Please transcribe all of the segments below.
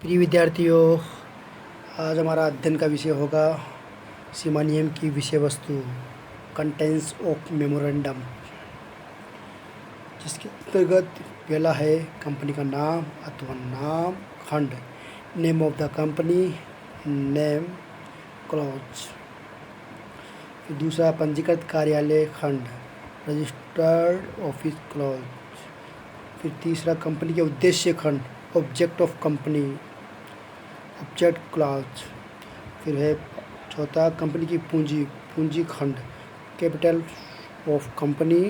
प्रिय विद्यार्थियों, आज हमारा अध्ययन का विषय होगा सीमा नियम की विषय वस्तु, कंटेंट्स ऑफ मेमोरेंडम, जिसके अंतर्गत पहला है कंपनी का नाम अथवा नाम खंड, name of the company, name clause. फिर दूसरा पंजीकृत कार्यालय खंड, रजिस्टर्ड ऑफिस क्लॉज। फिर तीसरा कंपनी के उद्देश्य खंड, object of company, object clause. फिर है चौथा कंपनी की पूंजी खंड, कैपिटल ऑफ कंपनी।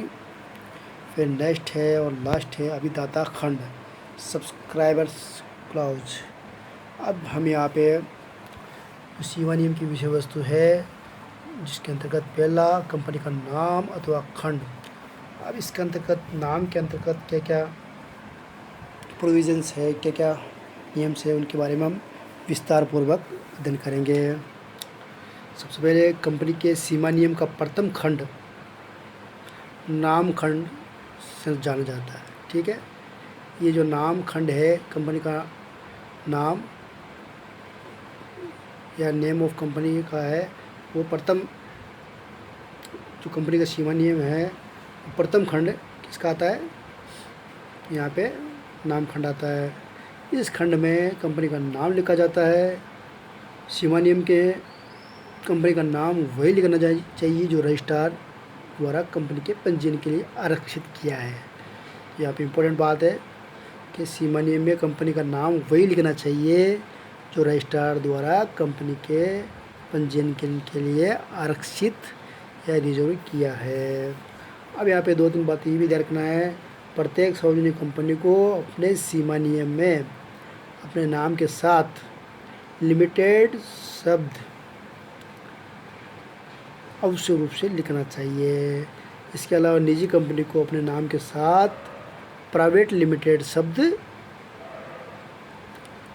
फिर नेक्स्ट है और लास्ट है अभिदाता खंड, सब्सक्राइबर्स क्लॉज। अब हम यहाँ पे सीमा नियम की विषय वस्तु है, जिसके अंतर्गत पहला कंपनी का नाम अथवा खंड। अब इसके अंतर्गत नाम के अंतर्गत क्या क्या प्रोविजंस है, क्या क्या नियम्स है, उनके बारे में हम विस्तार पूर्वक अध्ययन करेंगे। सबसे पहले कंपनी के सीमा नियम का प्रथम खंड नाम खंड से जाना जाता है। ठीक है, ये जो नाम खंड है, कंपनी का नाम या नेम ऑफ कंपनी का है, वो प्रथम जो कंपनी का सीमा नियम है, प्रथम खंड किसका आता है? यहाँ पे नाम खंड आता है। इस खंड में कंपनी का नाम लिखा जाता है। सीमा नियम के कंपनी का नाम वही लिखना चाहिए जो रजिस्ट्रार द्वारा कंपनी के पंजीयन के लिए आरक्षित किया है। यहाँ पे इम्पोर्टेंट बात है कि सीमा नियम में कंपनी का नाम वही लिखना चाहिए जो रजिस्ट्रार द्वारा कंपनी के पंजीयन के लिए आरक्षित या रिजर्व किया है। अब यहाँ पे दो तीन बातें ये भी ध्यान रखना है। प्रत्येक सार्वजनिक कंपनी को अपने सीमा नियम में अपने नाम के साथ लिमिटेड शब्द आवश्यक रूप से लिखना चाहिए। इसके अलावा निजी कंपनी को अपने नाम के साथ प्राइवेट लिमिटेड शब्द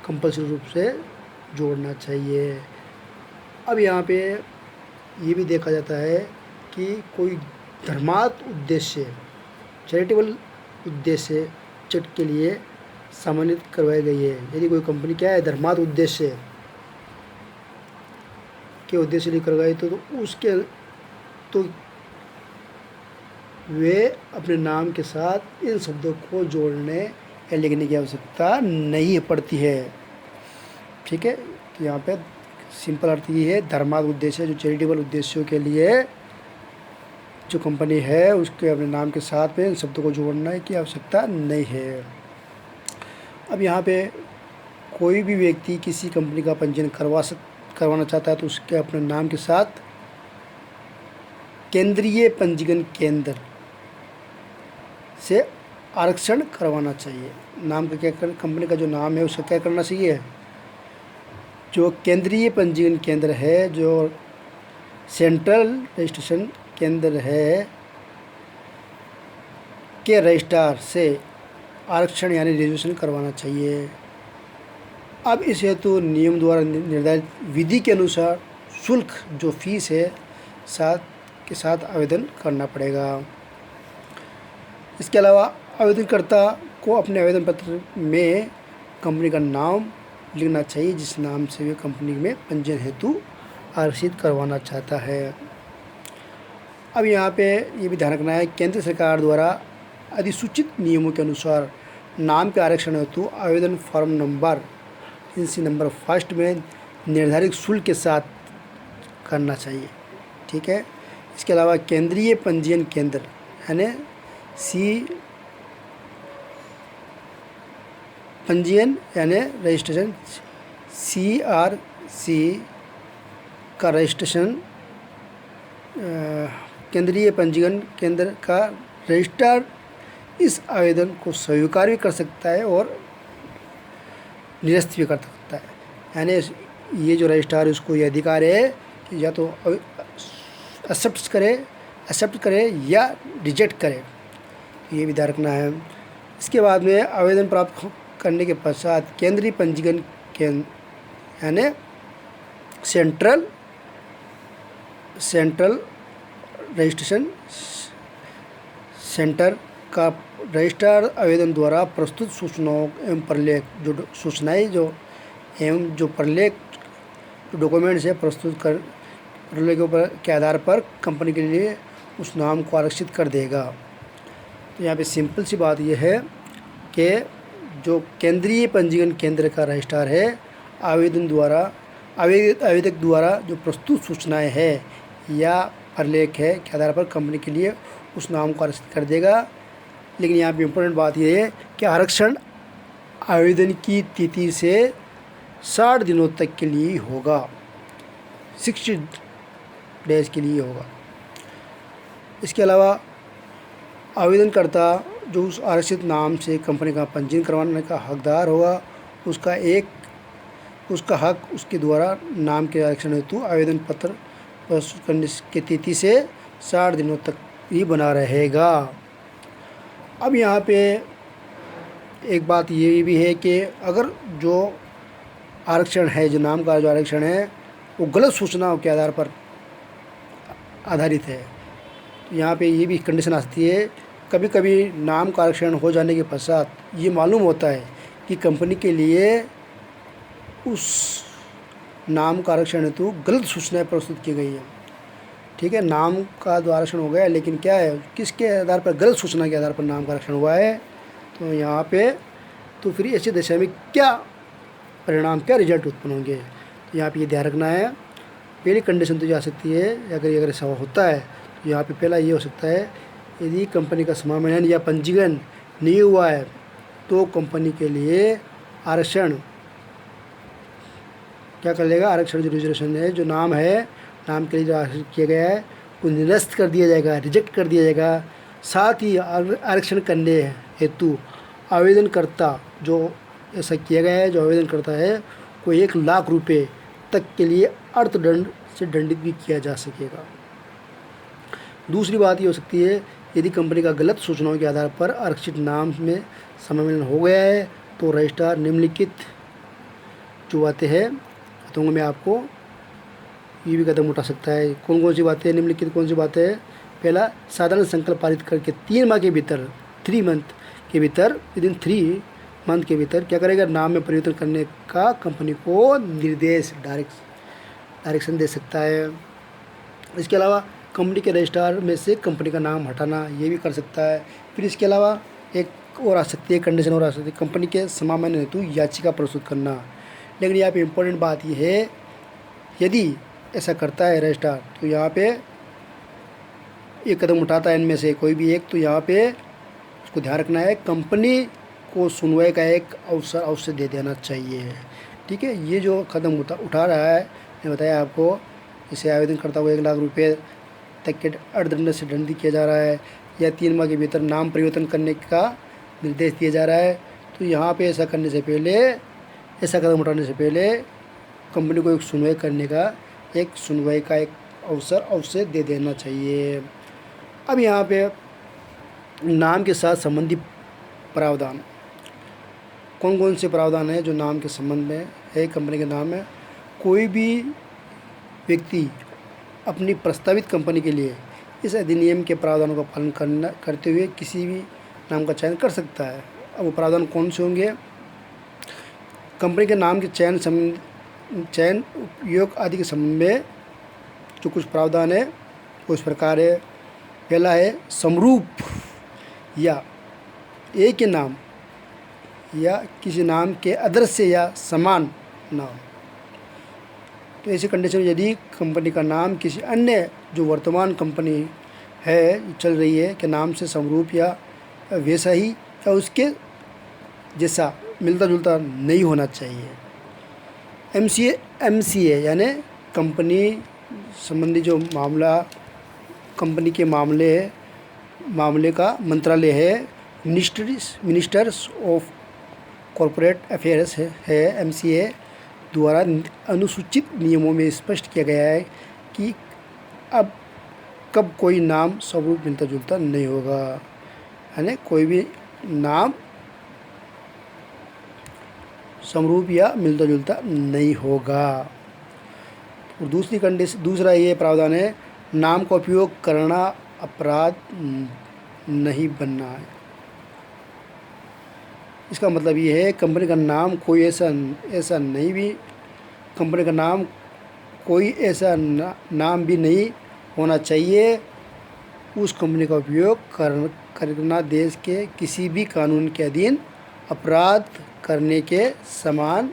कंपल्सरी रूप से जोड़ना चाहिए। अब यहाँ पे ये भी देखा जाता है कि कोई धर्मार्थ उद्देश्य, चैरिटेबल उद्देश्य के लिए सम्मानित करवाई गई है। यदि कोई कंपनी क्या है, धर्मार्थ उद्देश्य के उद्देश्य लिए करवाई तो वे अपने नाम के साथ इन शब्दों को जोड़ने या लिखने की आवश्यकता नहीं पड़ती है। ठीक है, तो यहाँ पे सिंपल अर्थ ये है, धर्मार्थ उद्देश्य जो चैरिटेबल उद्देश्यों के लिए जो कंपनी है, उसके अपने नाम के साथ में इन शब्दों को जोड़ने की आवश्यकता नहीं है। अब यहाँ पे कोई भी व्यक्ति किसी कंपनी का पंजीयन करवाना चाहता है तो उसके अपने नाम के साथ केंद्रीय पंजीयन केंद्र से आरक्षण करवाना चाहिए। नाम का क्या कंपनी का जो नाम है उसका क्या करना चाहिए? जो केंद्रीय पंजीयन केंद्र है, जो सेंट्रल रजिस्ट्रेशन केंद्र है, के रजिस्ट्रार से आरक्षण यानी रिजर्वेशन करवाना चाहिए। अब इस हेतु नियम द्वारा निर्धारित विधि के अनुसार शुल्क जो फीस है के साथ आवेदन करना पड़ेगा। इसके अलावा आवेदनकर्ता को अपने आवेदन पत्र में कंपनी का नाम लिखना चाहिए जिस नाम से वे कंपनी में पंजीयन हेतु आरक्षित करवाना चाहता है। अब यहाँ पे ये भी ध्यान रखना है, केंद्र सरकार द्वारा अधिसूचित नियमों के अनुसार नाम के आरक्षण हेतु आवेदन फॉर्म नंबर NC नंबर 1 में निर्धारित शुल्क के साथ करना चाहिए। ठीक है, इसके अलावा केंद्रीय पंजीयन केंद्र यानी पंजीयन यानी रजिस्ट्रेशन CRC का रजिस्ट्रेशन केंद्रीय पंजीयन केंद्र का रजिस्ट्रार इस आवेदन को स्वीकार भी कर सकता है और निरस्त भी कर सकता है। यानी ये जो रजिस्ट्रार है उसको ये अधिकार है कि या तो एक्सेप्ट करे या रिजेक्ट करे, ये भी ध्यान रखना है। इसके बाद में आवेदन प्राप्त करने के पश्चात केंद्रीय पंजीयन केंद्र यानी सेंट्रल रजिस्ट्रेशन सेंटर का रजिस्ट्रार आवेदन द्वारा प्रस्तुत सूचनाओं एवं प्रलेख जो सूचनाएं जो एवं जो प्रलेख डॉक्यूमेंट्स है प्रस्तुत कर प्रलेख के ऊपर के आधार पर कंपनी के लिए उस नाम को आरक्षित कर देगा। तो यहाँ पे सिंपल सी बात यह है कि जो केंद्रीय पंजीकरण केंद्र का रजिस्ट्रार है आवेदक द्वारा जो प्रस्तुत सूचनाएं है या प्रलेख है के आधार पर कंपनी के लिए उस नाम को आरक्षित कर देगा। लेकिन यहाँ पे इम्पोर्टेंट बात यह है कि आरक्षण आवेदन की तिथि से 60 दिनों तक के लिए होगा, 60 डेज के लिए होगा। इसके अलावा आवेदनकर्ता जो उस आरक्षित नाम से कंपनी का पंजीकरण करवाने का हकदार होगा उसका हक उसके द्वारा नाम के आरक्षण हेतु आवेदन पत्र प्रस्तुत करने की तिथि से 60 दिनों तक ही बना रहेगा। अब यहाँ पे एक बात ये भी है कि अगर जो आरक्षण है, जो नाम का जो आरक्षण है वो गलत सूचनाओं के आधार पर आधारित है, तो यहाँ पे ये भी कंडीशन आ सकती है। कभी कभी नाम का आरक्षण हो जाने के पश्चात ये मालूम होता है कि कंपनी के लिए उस नाम का आरक्षण हेतु गलत सूचनाएं प्रस्तुत की गई है। ठीक है, नाम का जो आरक्षण हो गया है, लेकिन क्या है, किसके आधार पर, गलत सूचना के आधार पर नाम का आरक्षण हुआ है। तो यहाँ पे तो फिर ऐसी दशा में क्या परिणाम, क्या रिजल्ट उत्पन्न होंगे, तो यहाँ पे ये ध्यान रखना है। पहली कंडीशन तो ये आ सकती है, अगर ऐसा होता है तो यहाँ पे पहला ये हो सकता है, यदि कंपनी का समामेलन या पंजीकरण नहीं हुआ है तो कंपनी के लिए आरक्षण क्या कर लेगा, आरक्षण जो रिजर्वेशन है, जो नाम है, नाम के लिए जो आरक्षण किया गया है वो निरस्त कर दिया जाएगा, रिजेक्ट कर दिया जाएगा। साथ ही आरक्षण करने हेतु आवेदनकर्ता जो ऐसा किया गया है, जो आवेदन करता है को 1 लाख रुपए तक के लिए अर्थदंड से दंडित भी किया जा सकेगा। दूसरी बात ये हो सकती है, यदि कंपनी का गलत सूचनाओं के आधार पर आरक्षित नाम में सम्मिलन हो गया है तो रजिस्ट्रार निम्नलिखित जो बातें हैं तो मैं आपको ये भी कदम उठा सकता है। कौन कौन सी बातें, निम्नलिखित कौन सी बातें हैं। पहला, साधारण संकल्प पारित करके 3 माह के भीतर, 3 मंथ के भीतर, विदिन 3 मंथ के भीतर क्या करेगा, नाम में परिवर्तन करने का कंपनी को निर्देश, डायरेक्शन दे सकता है। इसके अलावा कंपनी के रजिस्ट्रार में से कंपनी का नाम हटाना, ये भी कर सकता है। फिर इसके अलावा एक और आ सकती है, कंडीशन और आ सकती है, कंपनी के समामेलन हेतु याचिका प्रस्तुत करना। लेकिन यहाँ पे इम्पोर्टेंट बात ये है, यदि ऐसा करता है रजिस्ट्रार तो यहाँ पे एक कदम उठाता है इनमें से कोई भी एक, तो यहाँ पे उसको ध्यान रखना है, कंपनी को सुनवाई का एक अवसर अवश्य दे देना चाहिए। ठीक है, ये जो कदम उठा रहा है, मैंने बताया आपको, इसे आवेदनकर्ता को 1 लाख रुपए तक के अर्थदंड से दंडित किया जा रहा है या 3 माह के भीतर नाम परिवर्तन करने का निर्देश दिया जा रहा है। तो यहाँ पे ऐसा करने से पहले, ऐसा कदम उठाने से पहले कंपनी को एक सुनवाई का एक अवसर अवश्य दे देना चाहिए। अब यहाँ पे नाम के साथ संबंधित प्रावधान, कौन कौन से प्रावधान है जो नाम के संबंध में है, कंपनी के नाम में। कोई भी व्यक्ति अपनी प्रस्तावित कंपनी के लिए इस अधिनियम के प्रावधानों का पालन करते हुए किसी भी नाम का चयन कर सकता है। अब वो प्रावधान कौन से होंगे, कंपनी के नाम के चयन, उपयोग आदि के संबंध में जो कुछ प्रावधान है वो इस प्रकार है। पहला है, समरूप या एक के नाम या किसी नाम के आदर्श या समान नाम। तो ऐसी कंडीशन में यदि कंपनी का नाम किसी अन्य जो वर्तमान कंपनी है चल रही है के नाम से समरूप या वैसा ही या उसके जैसा मिलता जुलता नहीं होना चाहिए। MCA यानी कंपनी संबंधी जो मामला, कंपनी के मामले का मंत्रालय है, मिनिस्टर्स ऑफ कॉरपोरेट अफेयर्स है MCA द्वारा अनुसूचित नियमों में स्पष्ट किया गया है कि अब कब कोई नाम स्वरूप मिलता जुलता नहीं होगा, यानी कोई भी नाम समरूप या मिलता जुलता नहीं होगा। और दूसरा ये प्रावधान है, नाम का उपयोग करना अपराध नहीं बनना है। इसका मतलब ये है कंपनी का नाम कोई ऐसा नहीं भी कंपनी का नाम कोई ऐसा नाम भी नहीं होना चाहिए उस कंपनी का उपयोग करना देश के किसी भी कानून के अधीन अपराध करने के समान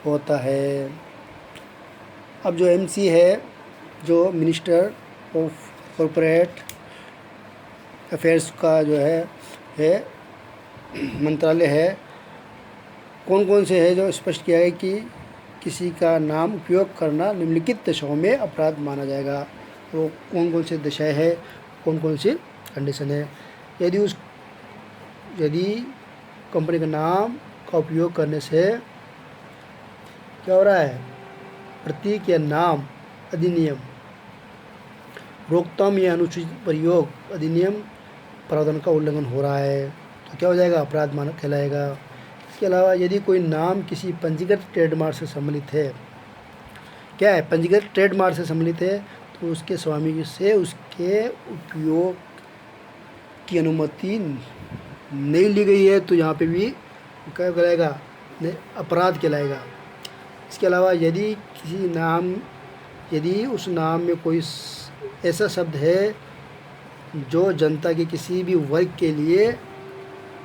होता है। अब जो एमसी है, जो मिनिस्टर ऑफ कॉरपोरेट अफेयर्स का जो है मंत्रालय है, कौन कौन से है जो स्पष्ट किया है कि किसी का नाम उपयोग करना निम्नलिखित दशाओं में अपराध माना जाएगा। तो कौन कौन से दशाएं है, कौन कौन सी कंडीशन है। यदि कंपनी का नाम का उपयोग करने से क्या हो रहा है, प्रतीक या नाम अधिनियम, रोकथाम या अनुचित प्रयोग अधिनियम प्रावधान का उल्लंघन हो रहा है, तो क्या हो जाएगा, अपराध माना कहलाएगा। इसके अलावा यदि कोई नाम किसी पंजीकृत ट्रेडमार्क से सम्मिलित है, क्या है, पंजीकृत ट्रेडमार्क से सम्मिलित है, तो उसके स्वामी से उसके उपयोग की अनुमति नहीं ली गई है, तो यहाँ पे भी क्या कहलाएगा, अपराध कहलाएगा। इसके अलावा यदि उस नाम में कोई ऐसा शब्द है जो जनता के किसी भी वर्ग के लिए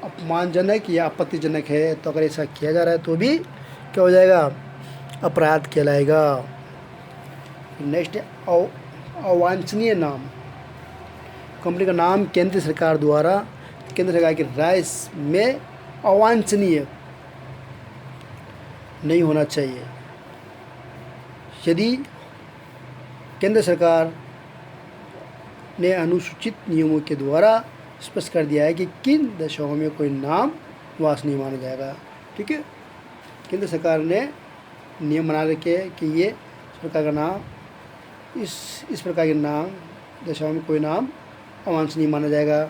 अपमानजनक या आपत्तिजनक है, तो अगर ऐसा किया जा रहा है तो भी क्या हो जाएगा, अपराध कहलाएगा। नेक्स्ट है अवांछनीय नाम। कंपनी का नाम केंद्र सरकार द्वारा केंद्र सरकार की राय में अवांछनीय नहीं होना चाहिए। यदि केंद्र सरकार ने अनुसूचित नियमों के द्वारा स्पष्ट कर दिया है कि किन दशाओं में कोई नाम वांछनीय माना जाएगा, ठीक है, केंद्र सरकार ने नियम बना रखे कि ये इस प्रकार का नाम इस प्रकार के नाम दशाओं में कोई नाम अवांछनीय माना जाएगा।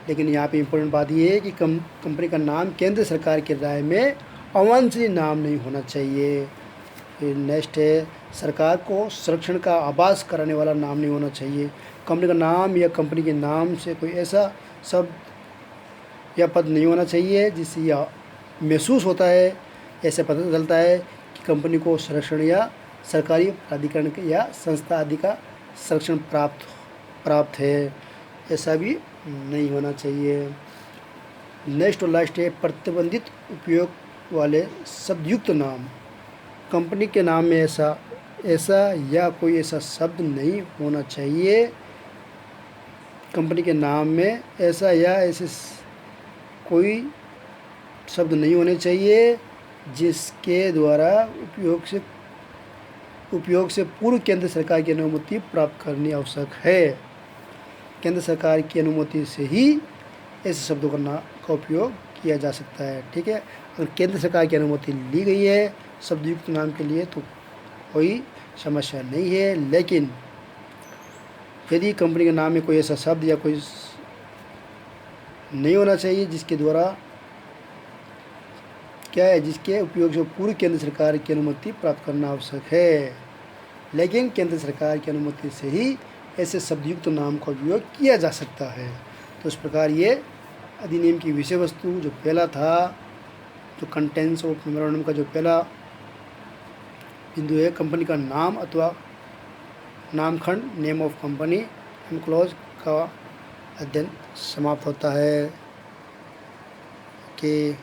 लेकिन यहाँ पे इम्पोर्टेंट बात ये है कि कंपनी का नाम केंद्र सरकार की राय में अवांछनीय नाम नहीं होना चाहिए। फिर नेक्स्ट है, सरकार को संरक्षण का आभास कराने वाला नाम नहीं होना चाहिए। कंपनी का नाम या कंपनी के नाम से कोई ऐसा शब्द या पद नहीं होना चाहिए जिससे यह महसूस होता है, ऐसे पता चलता है कि कंपनी को संरक्षण या सरकारी प्राधिकरण या संस्था आदि का संरक्षण प्राप्त है, ऐसा भी नहीं होना चाहिए। नेक्स्ट और लास्ट है, प्रतिबंधित उपयोग वाले शब्दयुक्त नाम। कंपनी के नाम में ऐसा या कोई ऐसा शब्द नहीं होना चाहिए, कंपनी के नाम में ऐसा या ऐसे कोई शब्द नहीं होने चाहिए जिसके द्वारा उपयोग से पूर्व केंद्र सरकार की अनुमति प्राप्त करनी आवश्यक है। केंद्र सरकार की अनुमति से ही ऐसे शब्दों का उपयोग किया जा सकता है, ठीक है। अगर केंद्र सरकार की अनुमति ली गई है शब्दयुक्त नाम के लिए तो कोई समस्या नहीं है। लेकिन यदि कंपनी के नाम में कोई ऐसा शब्द या कोई नहीं होना चाहिए जिसके द्वारा क्या है, जिसके उपयोग से पूर्व केंद्र सरकार की अनुमति प्राप्त करना आवश्यक है, लेकिन केंद्र सरकार की अनुमति से ही ऐसे शब्दयुक्त नाम का उपयोग किया जा सकता है। तो इस प्रकार ये अधिनियम की विषय वस्तु जो पहला था, जो कंटेंट्स ऑफ मेमोरेंडम का जो पहला बिंदु है, कंपनी का नाम अथवा नामखंड, name of company and clause का अध्ययन समाप्त होता है कि